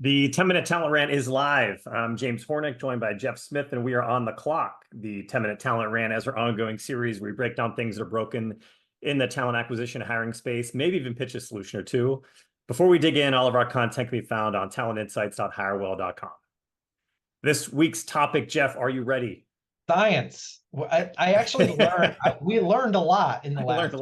The 10-minute talent rant is live. I'm James Hornick, joined by Jeff Smith, and we are on the clock. The 10-minute talent rant is our ongoing series where we break down things that are broken in the talent acquisition hiring space, maybe even pitch a solution or two. Before we dig in, all of our content can be found on talentinsights.hirewell.com. This week's topic, Jeff, are you ready? Science. I actually learned, we learned a lot in the last.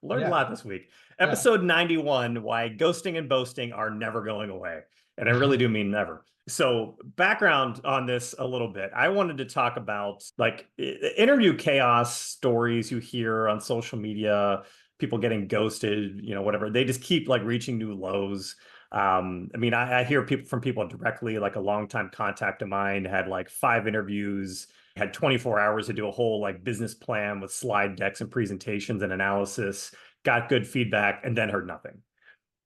Learned a lot this week. Episode 91, why ghosting and boasting are never going away. And I really do mean never. So background on this a little bit. I wanted to talk about like interview chaos stories you hear on social media, people getting ghosted, whatever. They just keep like reaching new lows. I hear from people directly, like a longtime contact of mine had like 5 interviews, had 24 hours to do a whole like business plan with slide decks and presentations and analysis, got good feedback, and then heard nothing.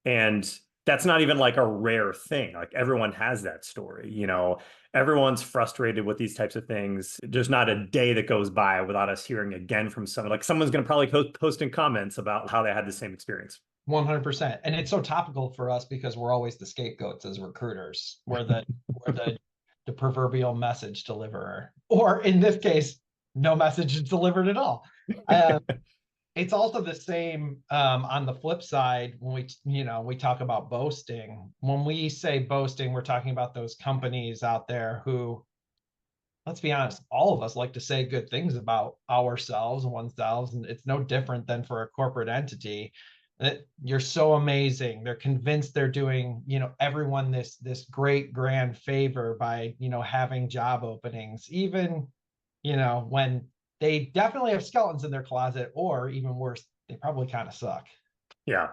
And that's not even like a rare thing. Like everyone has that story, everyone's frustrated with these types of things. There's not a day that goes by without us hearing again from someone. Like someone's going to probably post in comments about how they had the same experience. 100%. And it's so topical for us because we're always the scapegoats as recruiters. We're the proverbial message deliverer, or in this case, no message is delivered at all. It's also the same on the flip side when we talk about boasting. When we say boasting, we're talking about those companies out there who, let's be honest, all of us like to say good things about ourselves and oneself, and it's no different than for a corporate entity. That you're so amazing. They're convinced they're doing, everyone this great grand favor by, having job openings, even, when they definitely have skeletons in their closet, or even worse, they probably kind of suck. Yeah.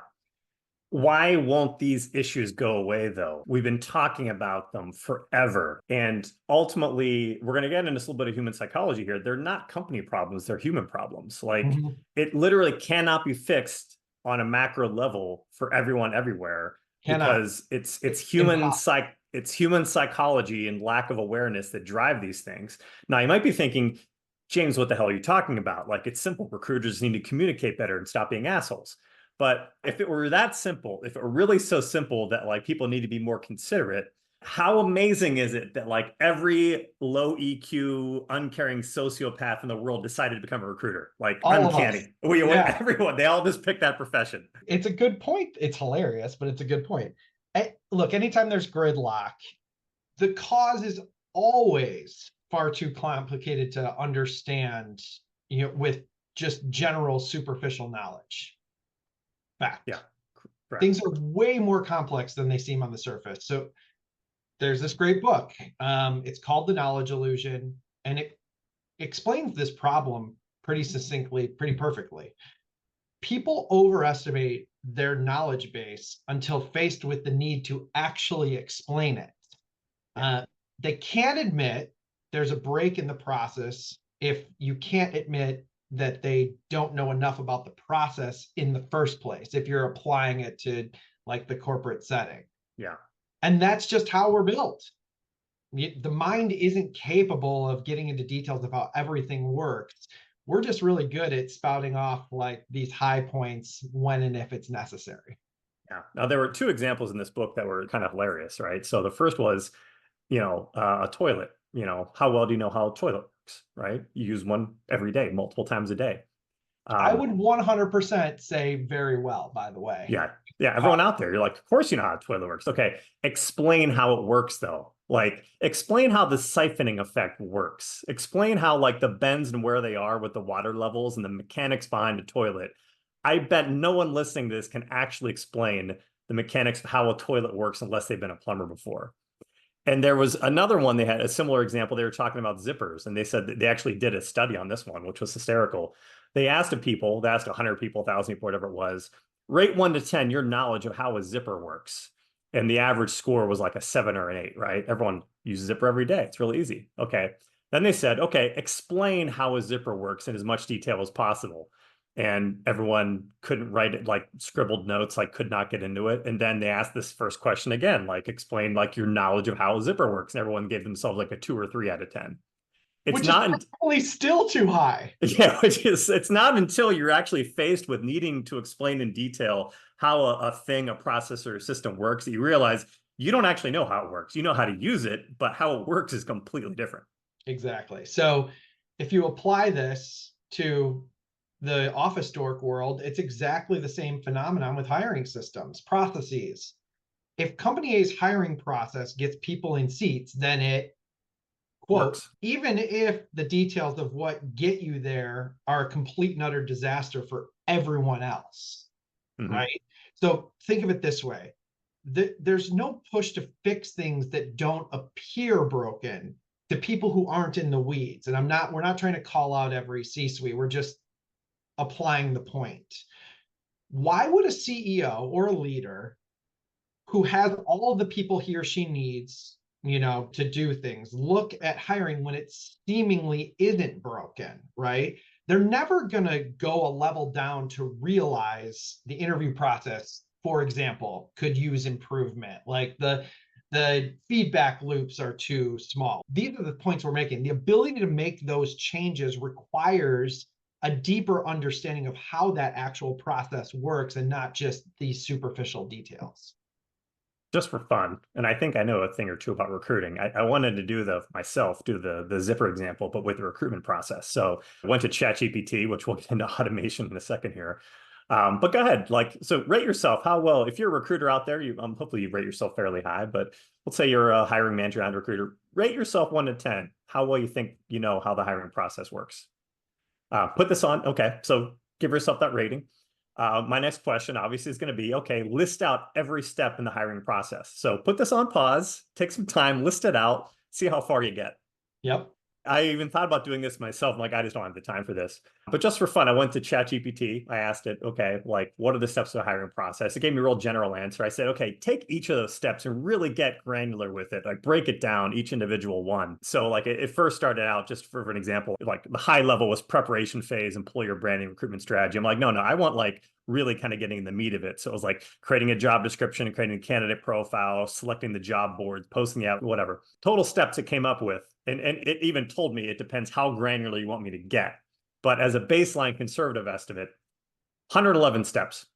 Why won't these issues go away, though? We've been talking about them forever. And ultimately, we're going to get into a little bit of human psychology here. They're not company problems, they're human problems. Like it literally cannot be fixed on a macro level for everyone everywhere because it's human psychology and lack of awareness that drive these things. Now, you might be thinking, James, what the hell are you talking about? Like, it's simple. Recruiters need to communicate better and stop being assholes. But if it were that simple, if it were really so simple that like people need to be more considerate, how amazing is it that like every low EQ, uncaring sociopath in the world decided to become a recruiter? Like uncanny. Everyone, they all just picked that profession. It's a good point. It's hilarious, but it's a good point. Look, anytime there's gridlock, the cause is always far too complicated to understand, with just general superficial knowledge. Fact. Yeah. Correct. Things are way more complex than they seem on the surface. So there's this great book. It's called The Knowledge Illusion, and it explains this problem pretty succinctly, pretty perfectly. People overestimate their knowledge base until faced with the need to actually explain it. They can't admit there's a break in the process if you can't admit that they don't know enough about the process in the first place, if you're applying it to like the corporate setting. Yeah. And that's just how we're built. The mind isn't capable of getting into details of how everything works. We're just really good at spouting off like these high points when and if it's necessary. Yeah. Now, there were 2 examples in this book that were kind of hilarious, right? So the first was, a toilet. How well do you know how a toilet works, right? You use one every day, multiple times a day. I would 100% say very well, by the way. Yeah. Yeah. Everyone out there, you're like, of course you know how a toilet works. Okay. Explain how it works, though. Like, explain how the siphoning effect works. Explain how, like, the bends and where they are with the water levels and the mechanics behind a toilet. I bet no one listening to this can actually explain the mechanics of how a toilet works unless they've been a plumber before. And there was another one, they had a similar example. They were talking about zippers, and they said that they actually did a study on this one, which was hysterical. They asked 100 people, 1,000 people, whatever it was, rate 1 to 10 your knowledge of how a zipper works. And the average score was like a 7 or an 8, right? Everyone uses zipper every day. It's really easy. Okay. Then they said, okay, explain how a zipper works in as much detail as possible. And everyone couldn't write it, like scribbled notes, like could not get into it. And then they asked this first question again, like explain like your knowledge of how a zipper works. And everyone gave themselves like a 2 or 3 out of 10. Which is probably still too high. Yeah, it's not until you're actually faced with needing to explain in detail how a thing, a process, or a system works that you realize you don't actually know how it works. You know how to use it, but how it works is completely different. Exactly. So if you apply this to the office dork world, it's exactly the same phenomenon with hiring systems, processes. If company A's hiring process gets people in seats, then it, quote, Works. even if the details of what get you there are a complete and utter disaster for everyone else, Mm-hmm. right? So think of it this way. There's no push to fix things that don't appear broken to people who aren't in the weeds. And we're not trying to call out every C-suite. We're just applying the point. Why would a CEO or a leader who has all the people he or she needs, to do things, look at hiring when it seemingly isn't broken, right? They're never going to go a level down to realize the interview process, for example, could use improvement. Like the feedback loops are too small. These are the points we're making. The ability to make those changes requires a deeper understanding of how that actual process works and not just these superficial details. Just for fun, and I think I know a thing or two about recruiting. I wanted to do the zipper example, but with the recruitment process. So I went to ChatGPT, which we'll get into automation in a second here. But go ahead, so rate yourself. How well, if you're a recruiter out there, you hopefully you rate yourself fairly high, but let's say you're a hiring manager and recruiter, rate yourself 1 to 10. How well you think you know how the hiring process works. Put this on. Okay, so give yourself that rating. My next question obviously is going to be, okay, list out every step in the hiring process. So put this on pause, take some time, list it out, see how far you get. Yep. I even thought about doing this myself. I'm like, I just don't have the time for this. But just for fun, I went to ChatGPT. I asked it, okay, what are the steps of the hiring process? It gave me a real general answer. I said, okay, take each of those steps and really get granular with it. Like break it down, each individual one. So it first started out, just for an example, like the high level was preparation phase, employer branding, recruitment strategy. I'm like, no, I want really kind of getting the meat of it. So it was like creating a job description, creating a candidate profile, selecting the job boards, posting out, whatever. Total steps it came up with. And it even told me it depends how granular you want me to get. But as a baseline conservative estimate, 111 steps.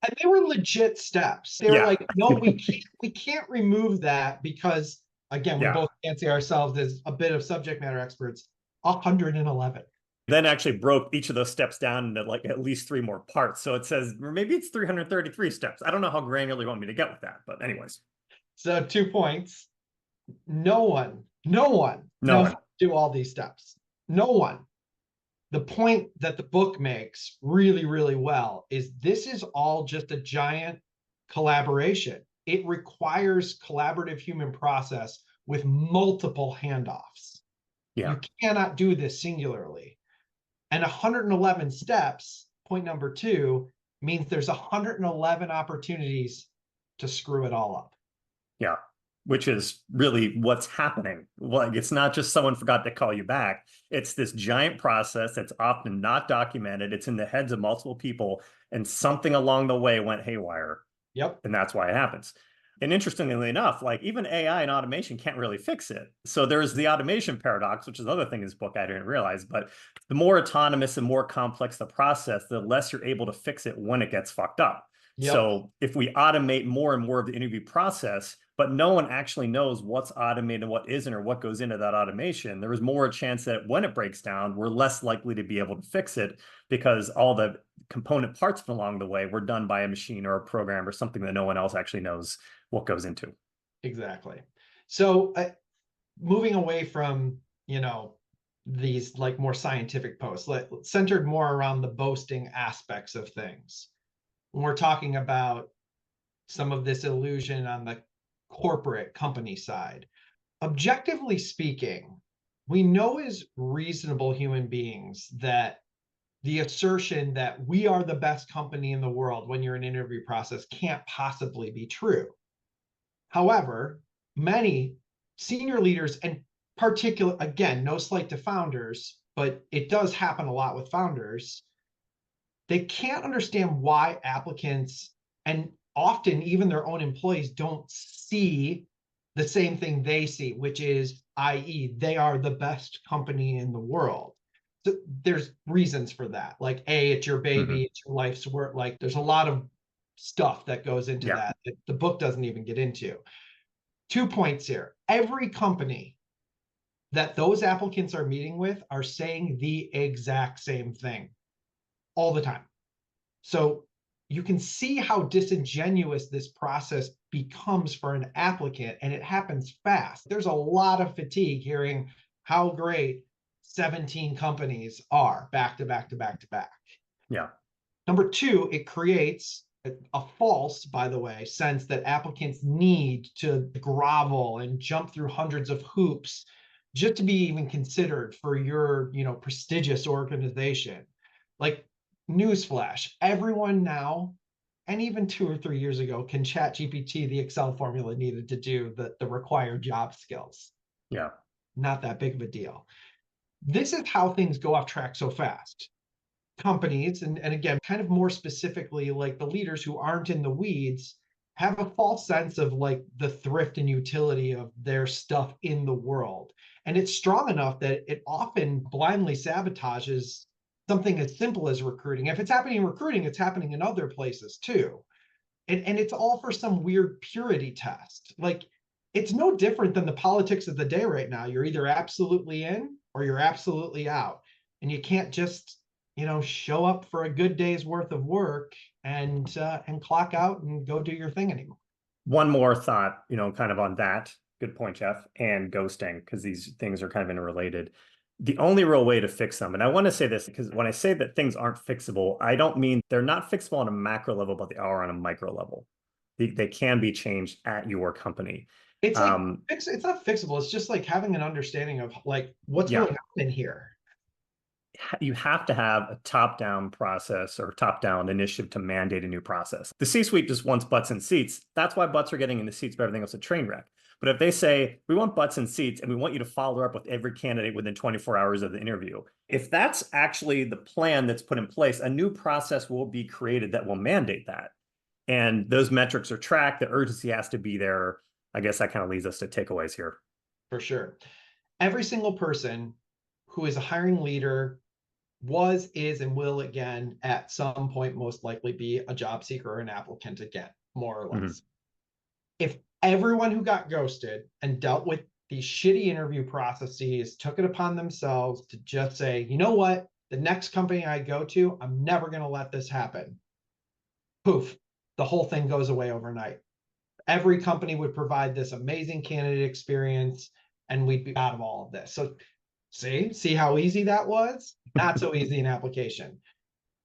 And they were legit steps. They were like, no, we can't remove that because, again, we both fancy ourselves as a bit of subject matter experts. 111. Then actually broke each of those steps down into at least 3 more parts. So it says, or maybe it's 333 steps. I don't know how granular you want me to get with that, but anyways. So 2 points. No one knows how to do all these steps. No one. The point that the book makes really, really well is this is all just a giant collaboration. It requires collaborative human process with multiple handoffs. Yeah. You cannot do this singularly. And 111 steps, point number 2, means there's 111 opportunities to screw it all up. Yeah. Which is really what's happening. It's not just someone forgot to call you back. It's this giant process that's often not documented. It's in the heads of multiple people, and something along the way went haywire. Yep. And that's why it happens. And interestingly enough, even AI and automation can't really fix it. So there's the automation paradox, which is another thing in this book I didn't realize. But the more autonomous and more complex the process, the less you're able to fix it when it gets fucked up. Yep. So if we automate more and more of the interview process, but no one actually knows what's automated and what isn't, or what goes into that automation, there is more a chance that when it breaks down, we're less likely to be able to fix it because all the component parts along the way were done by a machine or a program or something that no one else actually knows what goes into. Exactly. So moving away from, these more scientific posts, centered more around the boasting aspects of things. When we're talking about some of this illusion on the corporate company side, objectively speaking, we know as reasonable human beings that the assertion that we are the best company in the world when you're in an interview process can't possibly be true. However, many senior leaders, and particular, again, no slight to founders, but it does happen a lot with founders, they can't understand why applicants and often even their own employees don't see the same thing they see, which is, i.e., they are the best company in the world. So there's reasons for that. It's your baby, it's your life's work. There's a lot of stuff that goes into that the book doesn't even get into. 2 points here. Every company that those applicants are meeting with are saying the exact same thing all the time. So you can see how disingenuous this process becomes for an applicant, and it happens fast. There's a lot of fatigue hearing how great 17 companies are back to back to back to back. Yeah. Number two, it creates a false, by the way, sense that applicants need to grovel and jump through hundreds of hoops just to be even considered for your, prestigious organization. Like, newsflash, everyone now, and even 2 or 3 years ago, can chat GPT the Excel formula needed to do the required job skills. Yeah. Not that big of a deal. This is how things go off track so fast. Companies, and again, kind of more specifically, like the leaders who aren't in the weeds, have a false sense of like the thrift and utility of their stuff in the world. And it's strong enough that it often blindly sabotages something as simple as recruiting. If it's happening in recruiting, it's happening in other places too. And it's all for some weird purity test. Like, it's no different than the politics of the day right now. You're either absolutely in or you're absolutely out. And you can't just, show up for a good day's worth of work and clock out and go do your thing anymore. One more thought, kind of on that. Good point, Jeff, and ghosting, because these things are kind of interrelated. The only real way to fix them, and I want to say this because when I say that things aren't fixable, I don't mean they're not fixable on a macro level, but they are on a micro level. They can be changed at your company. It's like it's not fixable. It's just like having an understanding of like what's going on in here. You have to have a top-down process or top-down initiative to mandate a new process. The C-suite just wants butts and seats. That's why butts are getting in the seats, but everything else is a train wreck. But if they say, we want butts and seats, and we want you to follow up with every candidate within 24 hours of the interview, if that's actually the plan that's put in place, a new process will be created that will mandate that. And those metrics are tracked. The urgency has to be there. I guess that kind of leads us to takeaways here. For sure. Every single person who is a hiring leader was, is, and will again at some point most likely be a job seeker or an applicant again, more or less. Mm-hmm. If everyone who got ghosted and dealt with these shitty interview processes took it upon themselves to just say, you know what, the next company I go to, I'm never going to let this happen. Poof, the whole thing goes away overnight. Every company would provide this amazing candidate experience, and we'd be out of all of this. So see how easy that was? Not so easy in application.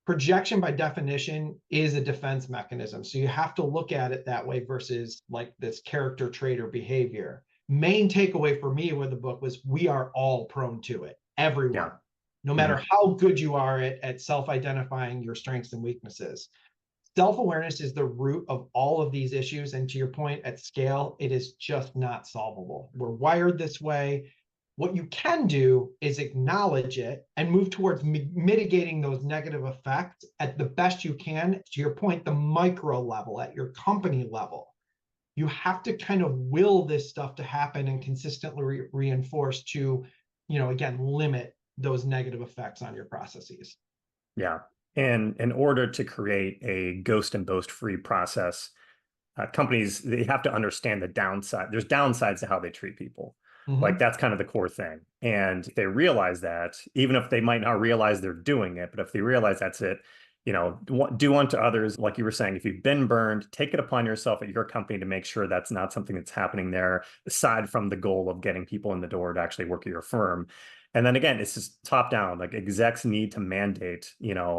Projection by definition is a defense mechanism. So you have to look at it that way versus like this character trait or behavior. Main takeaway for me with the book was we are all prone to it. Everyone. Yeah. No matter how good you are at self-identifying your strengths and weaknesses. Self-awareness is the root of all of these issues. And to your point, at scale, it is just not solvable. We're wired this way. What you can do is acknowledge it and move towards mitigating those negative effects at the best you can. To your point, the micro level, at your company level. You have to kind of will this stuff to happen and consistently reinforce to, again, limit those negative effects on your processes. Yeah. And in order to create a ghost and boast free process, companies, they have to understand the downside. There's downsides to how they treat people. Mm-hmm. Like that's kind of the core thing. And if they realize that, even if they might not realize they're doing it, but if they realize that's it, do unto others, like you were saying, if you've been burned, take it upon yourself at your company to make sure that's not something that's happening there, aside from the goal of getting people in the door to actually work at your firm. And then again, it's just top down, like execs need to mandate,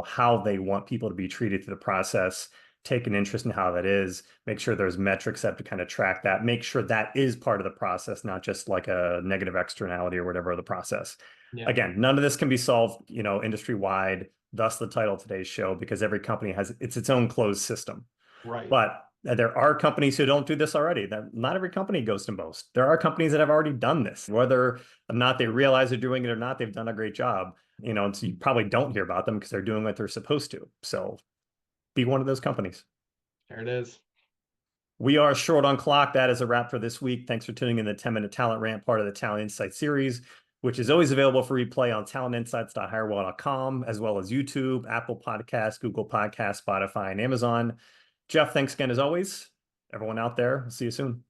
how they want people to be treated through the process, take an interest in how that is, make sure there's metrics set to kind of track that, make sure that is part of the process, not just like a negative externality or whatever of the process. Yeah. Again, none of this can be solved, industry-wide, thus the title of today's show, because every company has its own closed system. Right. But there are companies who don't do this already. Not every company goes to boast. There are companies that have already done this. Whether or not they realize they're doing it or not, they've done a great job. So you probably don't hear about them because they're doing what they're supposed to. So be one of those companies. There it is. We are short on clock. That is a wrap for this week. Thanks for tuning in the 10-Minute Talent Rant, part of the Talent Insights series, which is always available for replay on talentinsights.hirewell.com, as well as YouTube, Apple Podcasts, Google Podcasts, Spotify, and Amazon. Jeff, thanks again as always. Everyone out there, see you soon.